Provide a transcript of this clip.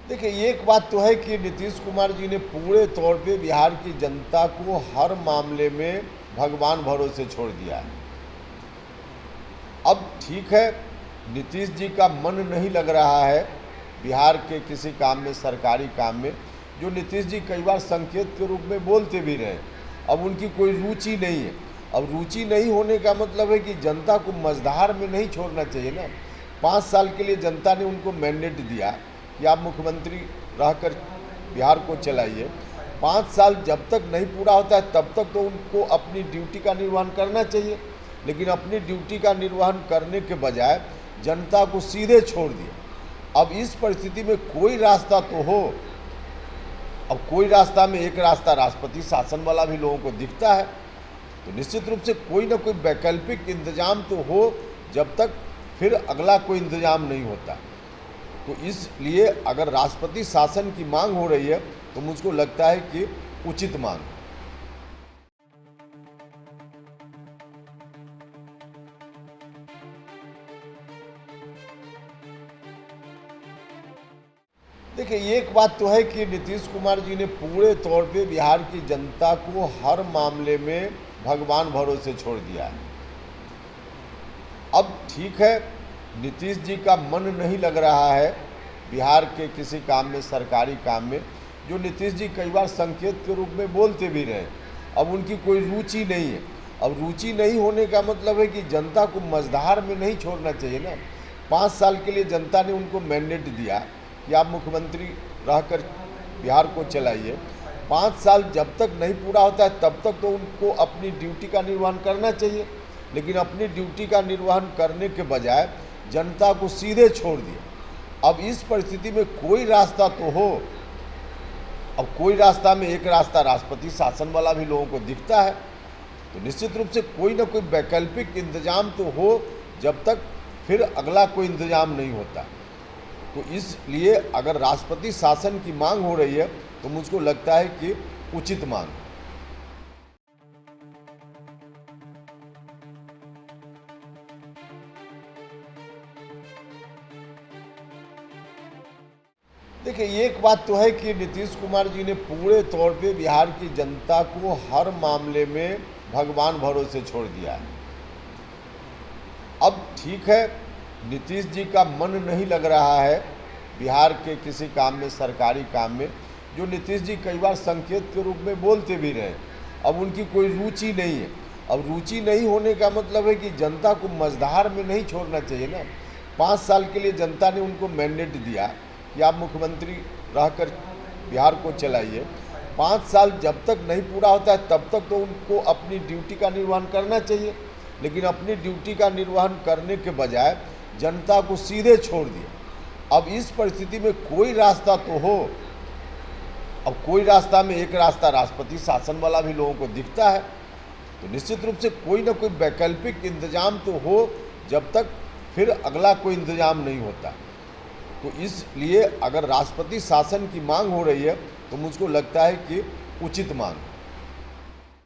देखिए, एक बात तो है कि नीतीश कुमार जी ने पूरे तौर पे बिहार की जनता को हर मामले में भगवान भरोसे छोड़ दिया है। अब ठीक है, नीतीश जी का मन नहीं लग रहा है बिहार के किसी काम में, सरकारी काम में, जो नीतीश जी कई बार संकेत के रूप में बोलते भी रहे। अब उनकी कोई रुचि नहीं है। अब रुचि नहीं होने का मतलब है कि जनता को मझधार में नहीं छोड़ना चाहिए ना। 5 साल के लिए जनता ने उनको मैंडेट दिया कि आप मुख्यमंत्री रहकर बिहार को चलाइए। 5 साल जब तक नहीं पूरा होता है तब तक तो उनको अपनी ड्यूटी का निर्वहन करना चाहिए, लेकिन अपनी ड्यूटी का निर्वहन करने के बजाय जनता को सीधे छोड़ दिया। अब इस परिस्थिति में कोई रास्ता तो हो। अब कोई रास्ता में एक रास्ता राष्ट्रपति शासन वाला भी लोगों को दिखता है, तो निश्चित रूप से कोई ना कोई वैकल्पिक इंतजाम तो हो जब तक फिर अगला कोई इंतजाम नहीं होता। तो इसलिए अगर राष्ट्रपति शासन की मांग हो रही है तो मुझको लगता है कि उचित मांग। देखिए, एक बात तो है कि नीतीश कुमार जी ने पूरे तौर पे बिहार की जनता को हर मामले में भगवान भरोसे छोड़ दिया है। अब ठीक है, नीतीश जी का मन नहीं लग रहा है बिहार के किसी काम में, सरकारी काम में, जो नीतीश जी कई बार संकेत के रूप में बोलते भी रहे। अब उनकी कोई रुचि नहीं है। अब रुचि नहीं होने का मतलब है कि जनता को मझधार में नहीं छोड़ना चाहिए ना। 5 साल के लिए जनता ने उनको मैंडेट दिया कि आप मुख्यमंत्री रहकर बिहार को चलाइए। 5 साल जब तक नहीं पूरा होता है तब तक तो उनको अपनी ड्यूटी का निर्वहन करना चाहिए, लेकिन अपनी ड्यूटी का निर्वहन करने के बजाय जनता को सीधे छोड़ दिया। अब इस परिस्थिति में कोई रास्ता तो हो। अब कोई रास्ता में एक रास्ता राष्ट्रपति शासन वाला भी लोगों को दिखता है, तो निश्चित रूप से कोई ना कोई वैकल्पिक इंतजाम तो हो जब तक फिर अगला कोई इंतजाम नहीं होता। तो इसलिए अगर राष्ट्रपति शासन की मांग हो रही है तो मुझको लगता है कि उचित मांग। देखिए, एक बात तो है कि नीतीश कुमार जी ने पूरे तौर पे बिहार की जनता को हर मामले में भगवान भरोसे छोड़ दिया है। अब ठीक है, नीतीश जी का मन नहीं लग रहा है बिहार के किसी काम में, सरकारी काम में, जो नीतीश जी कई बार संकेत के रूप में बोलते भी रहे। अब उनकी कोई रुचि नहीं है। अब रुचि नहीं होने का मतलब है कि जनता को मझधार में नहीं छोड़ना चाहिए ना। 5 साल के लिए जनता ने उनको मैंडेट दिया कि आप मुख्यमंत्री रहकर बिहार को चलाइए। 5 साल जब तक नहीं पूरा होता है तब तक तो उनको अपनी ड्यूटी का निर्वहन करना चाहिए, लेकिन अपनी ड्यूटी का निर्वहन करने के बजाय जनता को सीधे छोड़ दिया। अब इस परिस्थिति में कोई रास्ता तो हो। अब कोई रास्ता में एक रास्ता राष्ट्रपति शासन वाला भी लोगों को दिखता है, तो निश्चित रूप से कोई ना कोई वैकल्पिक इंतजाम तो हो जब तक फिर अगला कोई इंतजाम नहीं होता। तो इसलिए अगर राष्ट्रपति शासन की मांग हो रही है तो मुझको लगता है कि उचित मांग।